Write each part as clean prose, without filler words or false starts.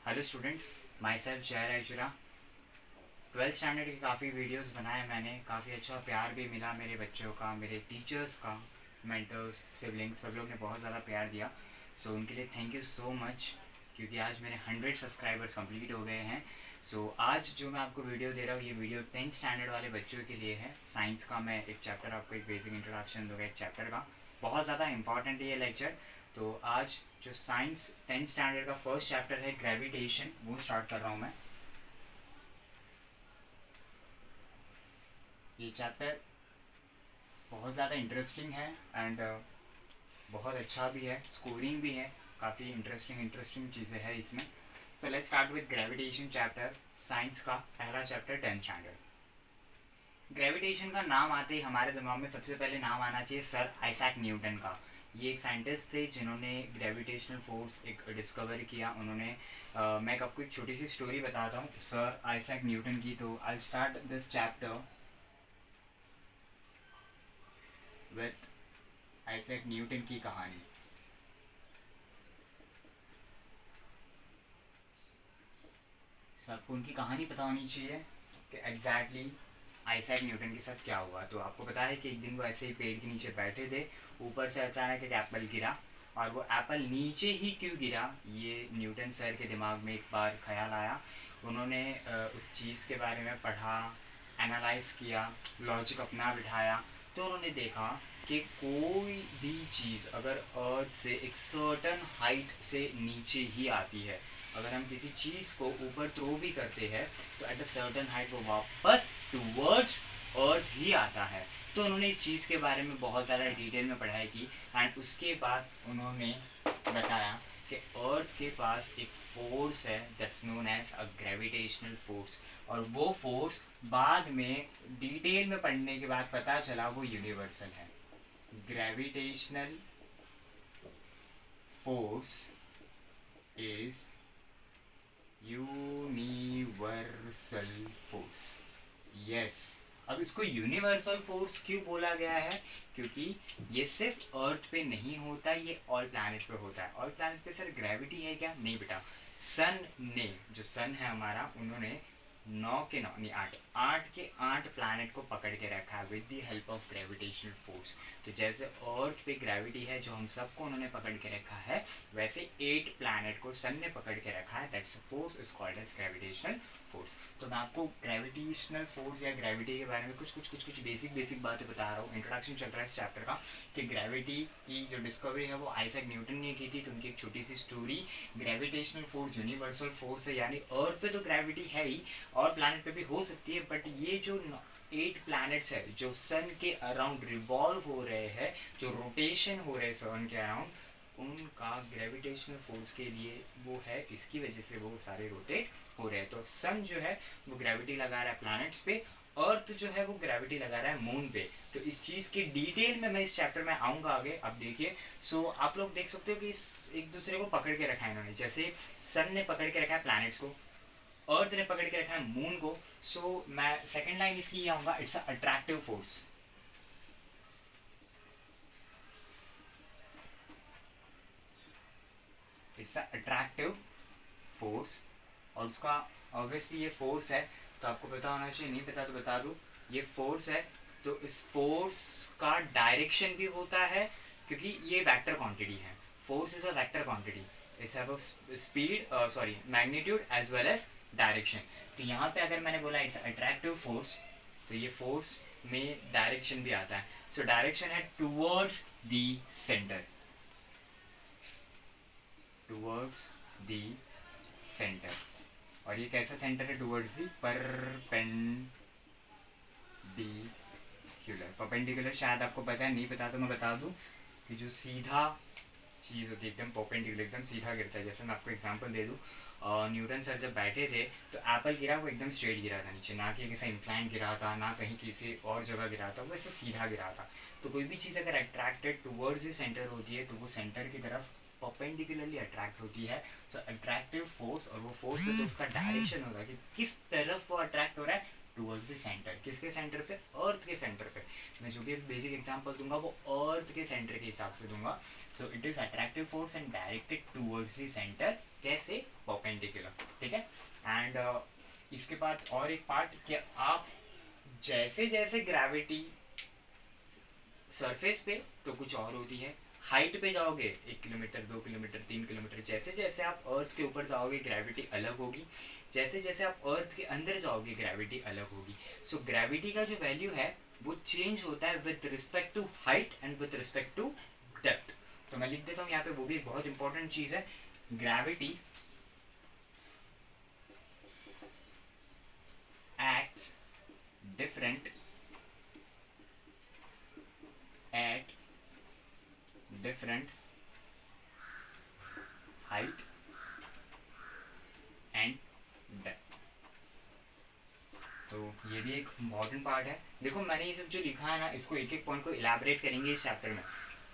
Hello student, my self जय Raichura. 12th standard के काफ़ी वीडियोस बनाए मैंने, काफ़ी अच्छा प्यार भी मिला मेरे बच्चों का, मेरे टीचर्स का, मेंटर्स, सिबलिंग्स, सब लोग ने बहुत ज़्यादा प्यार दिया। सो उनके लिए थैंक यू सो मच, क्योंकि आज मेरे 100 सब्सक्राइबर्स कंप्लीट हो गए हैं। सो आज जो मैं आपको वीडियो दे रहा हूँ, ये वीडियो 10th स्टैंडर्ड वाले बच्चों के लिए है। साइंस का मैं एक चैप्टर, आपको एक बेसिक इंट्रोडक्शन दूंगा एक चैप्टर का। बहुत ज़्यादा इंपॉर्टेंट है ये लेक्चर। तो आज जो साइंस 10th स्टैंडर्ड का फर्स्ट चैप्टर है ग्रेविटेशन, वो स्टार्ट कर रहा हूँ मैं। ये चैप्टर बहुत ज़्यादा इंटरेस्टिंग है एंड बहुत अच्छा भी है, स्कोरिंग भी है, काफ़ी इंटरेस्टिंग चीज़ें हैं इसमें। So let's start with gravitation chapter, science का पहला चैप्टर 10th स्टैंडर्ड। ग्रेविटेशन का नाम आते ही हमारे दिमाग में सबसे पहले नाम आना चाहिए सर आइजैक न्यूटन का। ये एक साइंटिस्ट थे जिन्होंने ग्रेविटेशनल फोर्स एक डिस्कवर किया। उन्होंने मैं आपको एक छोटी सी स्टोरी बताता हूँ सर आइजैक न्यूटन की। तो I start this chapter with Isaac Newton की कहानी। सबको उनकी कहानी पता होनी चाहिए कि एग्जैक्टली आइजैक न्यूटन के साथ क्या हुआ। तो आपको पता है कि एक दिन वो ऐसे ही पेड़ के नीचे बैठे थे, ऊपर से अचानक एक एप्पल गिरा। और वो एप्पल नीचे ही क्यों गिरा, ये न्यूटन सर के दिमाग में एक बार ख्याल आया। उन्होंने उस चीज़ के बारे में पढ़ा, एनालाइज किया, लॉजिक अपना बिठाया। तो उन्होंने देखा कि कोई भी चीज़ अगर अर्थ से एक सर्टन हाइट से नीचे ही आती है, अगर हम किसी चीज़ को ऊपर थ्रो भी करते हैं तो एट अ सर्टन हाइट वो वापस टूवर्ड्स अर्थ ही आता है। तो उन्होंने इस चीज़ के बारे में बहुत ज़्यादा डिटेल में पढ़ाई की एंड उसके बाद उन्होंने बताया कि अर्थ के पास एक फोर्स है that's known as a gravitational force. और वो फोर्स बाद में डिटेल में पढ़ने के बाद पता चला वो यूनिवर्सल है। Gravitational force is universal force. Yes, अब इसको यूनिवर्सल फोर्स क्यों बोला गया है, क्योंकि ये सिर्फ अर्थ पे नहीं होता, ये ऑल प्लैनेट पे होता है। ऑल प्लैनेट पे सर ग्रेविटी है क्या? नहीं बेटा। सन ने, जो सन है हमारा, उन्होंने 9 के 9 नहीं 8 के 8 प्लैनेट को पकड़ के रखा है with the help of gravitational force. तो जैसे अर्थ पे ग्रेविटी है जो हम सबको उन्होंने पकड़ के रखा है, वैसे 8 प्लैनेट को सन ने पकड़ के रखा है। That's force is called as gravitational force. तो मैं आपको ग्रेविटेशनल फोर्स या ग्रेविटी के बारे में कुछ बेसिक बातें बता रहा हूँ। इंट्रोडक्शन चल रहा है इस चैप्टर का कि ग्रेविटी की जो डिस्कवरी है वो आइजैक न्यूटन ने की थी। तो उनकी एक छोटी सी story. Gravitational force universal force है, यानी अर्थ पे तो ग्रेविटी है ही और प्लैनेट पे भी हो सकती है, बट ये जो 8 प्लैनेट्स है जो सन के अराउंड रिवॉल्व हो रहे हैं, जो रोटेशन हो रहे हैं सन के अराउंड, उनका ग्रेविटेशनल फोर्स के लिए वो है, इसकी वजह से वो सारे रोटेट हो रहे हैं। तो सन जो है वो ग्रेविटी लगा रहा है प्लैनेट्स पे, अर्थ जो है वो ग्रेविटी लगा रहा है मून पे। तो इस चीज़ की डिटेल में मैं इस चैप्टर में आऊँगा आगे। अब देखिए, सो आप लोग देख सकते हो कि इस एक दूसरे को पकड़ के रखा है इन्होंने। जैसे सन ने पकड़ के रखा है प्लैनेट्स को, अर्थ ने पकड़ के रखा है मून को। सो मैं सेकेंड लाइन इसकी ये आऊँगा, it's a attractive force. It's a attractive force. और उसका ऑब्वियसली ये फोर्स है, तो आपको पता होना चाहिए, नहीं पता तो बता दूँ, ये फोर्स है। तो इस फोर्स का डायरेक्शन भी होता है, क्योंकि ये वेक्टर क्वांटिटी है। Force is a vector quantity, it's have speed, sorry magnitude as well as direction. तो यहाँ पे अगर मैंने बोला इट्स अट्रैक्टिव फोर्स, तो ये फोर्स में डायरेक्शन भी आता है। सो डायरेक्शन है towards the centre, towards the centre. और ये कैसा सेंटर है? Towards the perpendicular. परपेंडिकुलर शायद आपको पता है, नहीं पता तो मैं बता दूं कि जो सीधा चीज़ होती है, एकदम परपेंडिकुलर, एकदम सीधा गिरता है। जैसे मैं आपको एग्जांपल दे दूं, न्यूटन सर जब बैठे थे तो एप्पल गिरा, वो एकदम स्ट्रेट गिरा था नीचे, ना कि किसी इंक्लाइन गिरा था, ना कहीं किसी और जगह गिरा था, वो ऐसे सीधा गिरा था। तो कोई भी चीज़ अगर अट्रैक्टेड टूवर्ड्स द सेंटर होती है तो वो सेंटर की तरफ परपेंडिकुलरली अट्रैक्ट होती है। सो अट्रैक्टिव फोर्स, और वो फोर्स से तो उसका डायरेक्शन होगा कि किस तरफ वो अट्रैक्ट हो रहा है, टूवर्ड्स द सेंटर। किसके सेंटर पे? अर्थ के सेंटर पे। मैं जो भी बेसिक एग्जांपल दूंगा वो अर्थ के सेंटर के हिसाब से दूंगा। So it is attractive force and directed towards the centre. कैसे? परपेंडिकुलर परपेंडिकुलर, ठीक है। एंड इसके बाद और एक पार्ट कि आप जैसे जैसे ग्रेविटी सरफेस पे तो कुछ और होती है, हाइट पे जाओगे 1 किलोमीटर 2 किलोमीटर 3 किलोमीटर, जैसे जैसे आप अर्थ के ऊपर जाओगे ग्रेविटी अलग होगी, जैसे जैसे आप अर्थ के अंदर जाओगे ग्रेविटी अलग होगी। सो ग्रेविटी का जो वैल्यू है वो चेंज होता है with respect to height and with respect to depth. तो मैं लिख देता हूँ यहाँ पे, वो भी एक बहुत इंपॉर्टेंट चीज है, gravity acts different at different height and depth। तो ये भी एक इम्पॉर्टेंट पार्ट है। देखो मैंने ये सब जो लिखा है ना, इसको एक एक पॉइंट को इलाबरेट करेंगे इस चैप्टर में।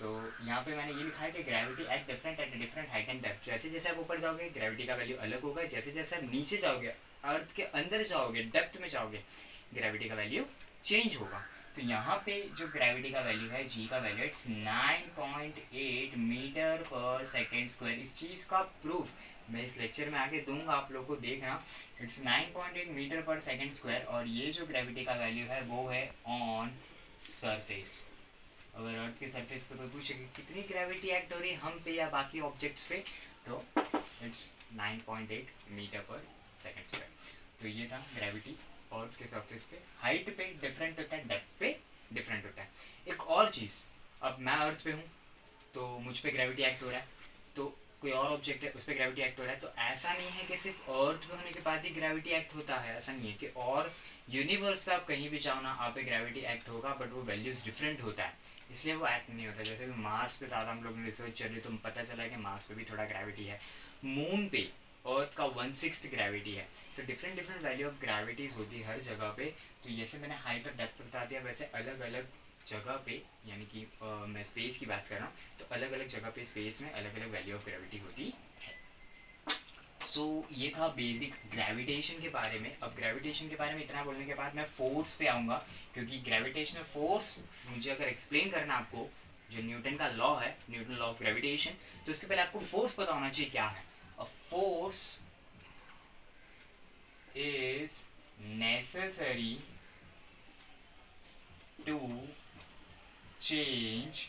तो यहाँ पे मैंने ये लिखा है कि gravity at different height and depth, जैसे जैसे आप ऊपर जाओगे ग्रेविटी का वैल्यू अलग होगा, जैसे जैसे आप नीचे जाओगे अर्थ के अंदर जाओगे डेप्थ में जाओगे ग्रेविटी का वैल्यू चेंज होगा। तो यहाँ पे जो ग्रेविटी का वैल्यू है जी का वैल्यू इट्स 9.8 मीटर पर सेकेंड स्क्वायर। इस चीज़ का प्रूफ मैं इस लेक्चर में आके दूंगा, आप लोग को देखना। इट्स 9.8 मीटर पर सेकेंड स्क्वायर और ये जो ग्रेविटी का वैल्यू है वो है ऑन सरफेस। अगर अर्थ के सरफेस पे कोई पूछेगा कितनी ग्रेविटी एक्ट हो रही है हम पे या बाकी ऑब्जेक्ट्स पे, तो इट्स 9.8 मीटर पर सेकेंड स्क्वायर। तो ये था ग्रेविटी अर्थ के सरफेस पे, हाइट पे डिफरेंट होता है, डेप्थ पे डिफरेंट होता है। एक और चीज़, अब मैं अर्थ पे हूँ तो मुझ पे ग्रेविटी एक्ट हो रहा है, तो कोई और ऑब्जेक्ट है उस पर ग्रेविटी एक्ट हो रहा है। तो ऐसा नहीं है कि सिर्फ अर्थ पे होने के बाद ही ग्रेविटी एक्ट होता है, ऐसा नहीं है कि और यूनिवर्स पे आप कहीं भी जाओ ना आप पे ग्रेविटी एक्ट होगा, बट वो वैल्यूज डिफरेंट होता है, इसलिए वो एक्ट नहीं होता। जैसे भी मार्स पे ज़्यादा हम लोग ने रिसर्च चली तो पता चला कि मार्स पे भी थोड़ा ग्रेविटी है, मून पे अर्थ का 1/6 ग्रेविटी है। तो different different value of gravities होती है हर जगह पे। तो जैसे मैंने हाइट और डेप्थ बता दिया, वैसे अलग अलग जगह पे, यानी कि मैं स्पेस की बात कर रहा हूँ, तो अलग अलग जगह पे स्पेस में अलग अलग वैल्यू ऑफ ग्रेविटी होती है। सो ये था बेसिक ग्रेविटेशन के बारे में। अब ग्रेविटेशन के बारे में इतना बोलने के बाद मैं फोर्स पे आऊँगा, क्योंकि ग्रेविटेशनल फोर्स मुझे अगर एक्सप्लेन करना आपको, जो न्यूटन का लॉ है, न्यूटन लॉ ऑफ ग्रेविटेशन, तो इसके पहले आपको फोर्स पता होना चाहिए क्या है। A force is necessary to change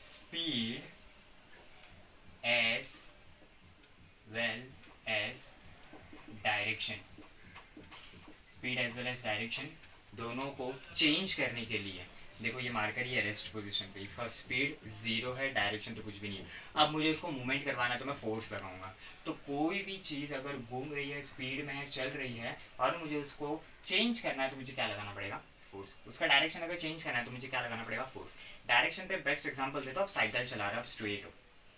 speed as well as direction। Speed as well as direction दोनों को चेंज करने के लिए, देखो ये मार्कर ही है रेस्ट पोजीशन पे, इसका स्पीड 0 है, डायरेक्शन तो कुछ भी नहीं है। अब मुझे इसको मूवमेंट करवाना है तो मैं फोर्स लगाऊंगा। तो कोई भी चीज़ अगर घूम रही है, स्पीड में है, चल रही है और मुझे उसको चेंज करना है तो मुझे क्या लगाना पड़ेगा, फोर्स। उसका डायरेक्शन अगर चेंज करना है तो मुझे क्या लगाना पड़ेगा, फोर्स। डायरेक्शन पे बेस्ट एग्जाम्पल देता हूँ, आप साइकिल चला रहे हो, आप स्ट्रेट हो,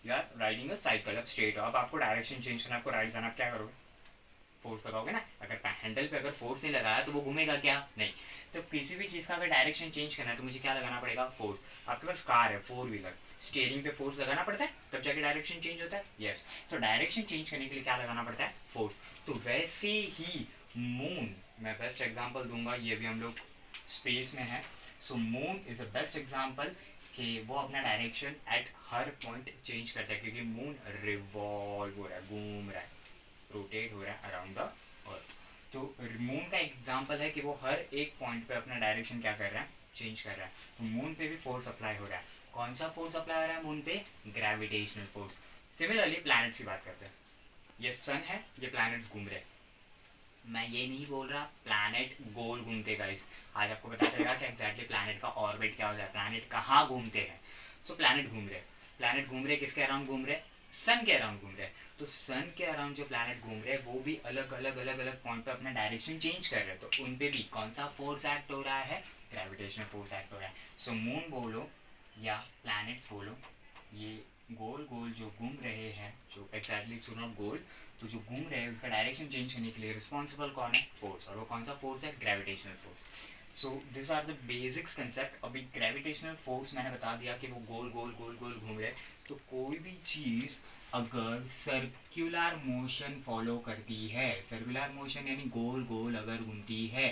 you are riding a cycle, आप स्ट्रेट हो, अब आपको डायरेक्शन चेंज करना, आपको राइट जाना, आप क्या करोगे, फोर्स लगाओगे ना। अगर हैंडल पे अगर फोर्स नहीं लगाया तो वो घूमेगा क्या, नहीं। तो किसी भी चीज़ का अगर डायरेक्शन चेंज करना है तो मुझे क्या लगाना पड़ेगा, फोर्स। आपके पास कार है 4 व्हीलर, स्टीयरिंग पे फोर्स लगाना पड़ता है तब जाके डायरेक्शन चेंज होता है, यस। तो डायरेक्शन चेंज करने के लिए क्या लगाना पड़ता है, फोर्स। तो वैसे ही मून, मैं बेस्ट एग्जांपल दूंगा, ये भी हम लोग स्पेस में है। So moon is a best example कि वो अपना डायरेक्शन एट हर पॉइंट चेंज करता है, क्योंकि मून रिवॉल्व हो रहा है, घूम रहा है, रोटेट हो रहा है अराउंड द अर्थ। तो मून का एग्जांपल है कि वो हर एक पॉइंट पे अपना डायरेक्शन क्या कर रहा है, चेंज कर रहा है। तो मून पे भी फोर्स अप्लाई हो रहा है। कौन सा फोर्स अप्लाई हो रहा है मून पे, ग्रेविटेशनल फोर्स। सिमिलरली प्लैनेट्स की बात करते हैं, ये सन है, ये प्लैनेट्स घूम रहे हैं। मैं ये नहीं बोल रहा प्लैनेट गोल घूमते गाइस, आज आपको पता चलेगा कि एग्जैक्टली प्लैनेट का ऑर्बिट क्या होता है, प्लैनेट कहाँ घूमते हैं। सो प्लैनेट घूम रहे, प्लैनेट घूम रहे, किसके अराउंड घूम रहे, सन के अराउंड घूम रहे हैं। तो सन के अराउंड जो प्लैनेट घूम रहे हैं वो भी अलग अलग अलग अलग पॉइंट पे अपना डायरेक्शन चेंज कर रहे हैं। तो उन पे भी कौन सा फोर्स एक्ट हो रहा है, ग्रेविटेशनल फोर्स एक्ट हो रहा है। सो मून बोलो या प्लैनेट्स बोलो, ये गोल गोल जो घूम रहे हैं, जो एक्जैक्टली इट्स नॉट गोल, तो जो घूम रहे हैं उसका डायरेक्शन चेंज करने के लिए रिस्पॉन्सिबल कौन है, फोर्स। और वो कौन सा फोर्स है, gravitational force. So this are the basics concept. अभी ग्रेविटेशनल फोर्स मैंने बता दिया कि वो गोल गोल गोल गोल घूम रहे हैं। तो कोई भी चीज़ अगर सर्कुलर मोशन फॉलो करती है, सर्कुलर मोशन यानी गोल गोल अगर घूमती है,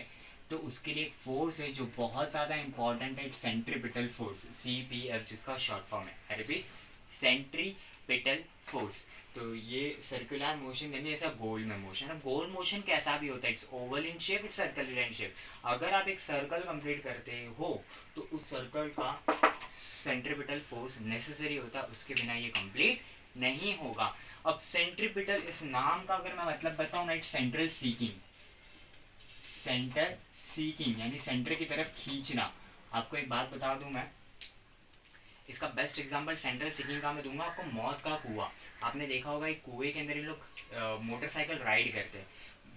तो उसके लिए एक फोर्स है जो बहुत ज़्यादा इंपॉर्टेंट है, सेंट्रीपिटल फोर्स, CPF जिसका शॉर्ट फॉर्म है। I repeat, centripetal force. तो ये सर्कुलर मोशन यानी ऐसा गोल में मोशन। अब गोल मोशन कैसा भी होता है, it's oval in shape, it's circle in shape. अगर आप एक सर्कल कंप्लीट करते हो तो उस सर्कल का सेंट्रीपिटल फोर्स नेसेसरी होता है, उसके बिना ये कंप्लीट नहीं होगा। अब सेंट्रीपिटल इस नाम का अगर मैं मतलब बताऊं ना, it's central seeking, centre seeking यानी सेंटर की तरफ खींचना। आपको एक बात बता दूं मैं, इसका बेस्ट एग्जांपल सेंट्रल सीकिंग का मैं दूंगा आपको, मौत का कुआं। आपने देखा होगा एक कुएं के अंदर ये लोग मोटरसाइकिल राइड करते हैं,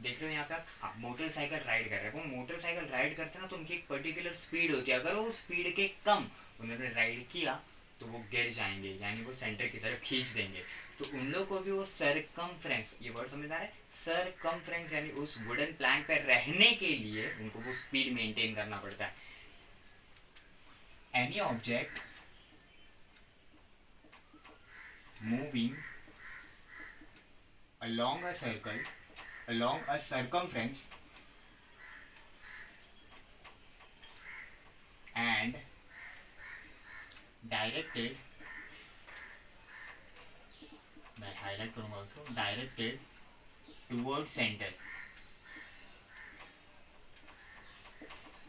देख रहे हो यहाँ पे आप, हाँ मोटरसाइकिल राइड कर रहे हैं। वो मोटरसाइकिल राइड करते हैं ना तो उनकी एक पर्टिकुलर स्पीड होती है, अगर वो स्पीड के कम उन्होंने राइड किया तो वो गिर जाएंगे, यानी वो सेंटर की तरफ खींच देंगे। तो उन लोग को भी वो सरकमफ्रेंस, ये वर्ड समझ आ रहा है, सरकमफ्रेंस यानी उस वुडन प्लैंक पे रहने के लिए उनको वो स्पीड मेंटेन करना पड़ता है। Any object moving along a circle, along a circumference and directed, मैं हाईलाइट करूंगा उसको, directed toward centre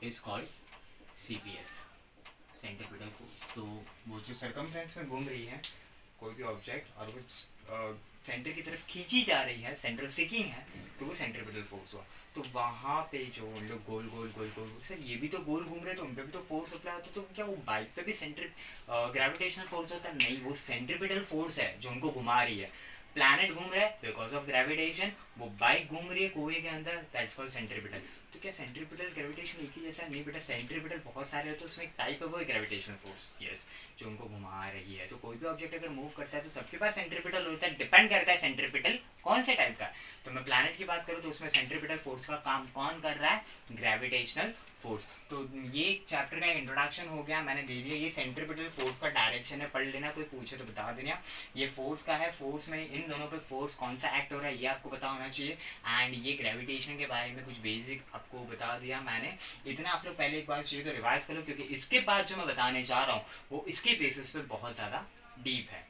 is called CPF, centripetal force. तो वो जो सर्कमफ्रेंस में घूम रही है कोई भी ऑब्जेक्ट और वो सेंटर की तरफ खींची जा रही है, सेंट्रल सीकिंग है, तो वो सेंट्रीपिटल फोर्स हुआ। तो वहाँ पे जो उन लोग गोल गोल गोल गोल, सर ये भी तो गोल घूम रहे, तो उन पे भी तो फोर्स अप्लाई होता है, तो क्या वो बाइक पे भी ग्रेविटेशनल फोर्स होता है? नहीं, वो सेंट्रीपिटल फोर्स है जो उनको घुमा रही है। प्लैनेट घूम रहा है बिकॉज ऑफ ग्रेविटेशन, वो बाइक घूम रही है कुएं के अंदर, दैट्स कॉल्ड सेंट्रीपिटल। तो क्या सेंट्रीपिटल ग्रेविटेशन एक ही जैसा नहीं बेटा, सेंट्रीपिटल बहुत सारे होते हैं, उसमें एक टाइप है वो ग्रेविटेशनल फोर्स, यस, जो उनको घुमा रही है। तो कोई भी ऑब्जेक्ट अगर मूव करता है तो सबके पास सेंट्रीपिटल होता है, डिपेंड करता है सेंट्रीपिटल कौन से टाइप का। तो मैं प्लैनेट की बात करूँ तो उसमें सेंट्रीपिटल फोर्स का काम कौन कर रहा है? Gravitational force. तो ये चैप्टर का इंट्रोडक्शन हो गया, मैंने दे दिया। ये सेंट्रीपिटल फोर्स का डायरेक्शन है, पढ़ लेना, कोई पूछे तो बता देना। ये फोर्स का है, फोर्स में इन दोनों पे फोर्स कौन सा एक्ट हो रहा है ये आपको पता होना चाहिए। एंड ये ग्रेविटेशन के बारे में कुछ बेसिक आपको बता दिया मैंने, इतना आप लोग पहले एक बार चाहिए तो रिवाइज कर लो, क्योंकि इसके बाद जो मैं बताने जा रहा हूँ वो इसके बेसिस पे बहुत ज़्यादा डीप है।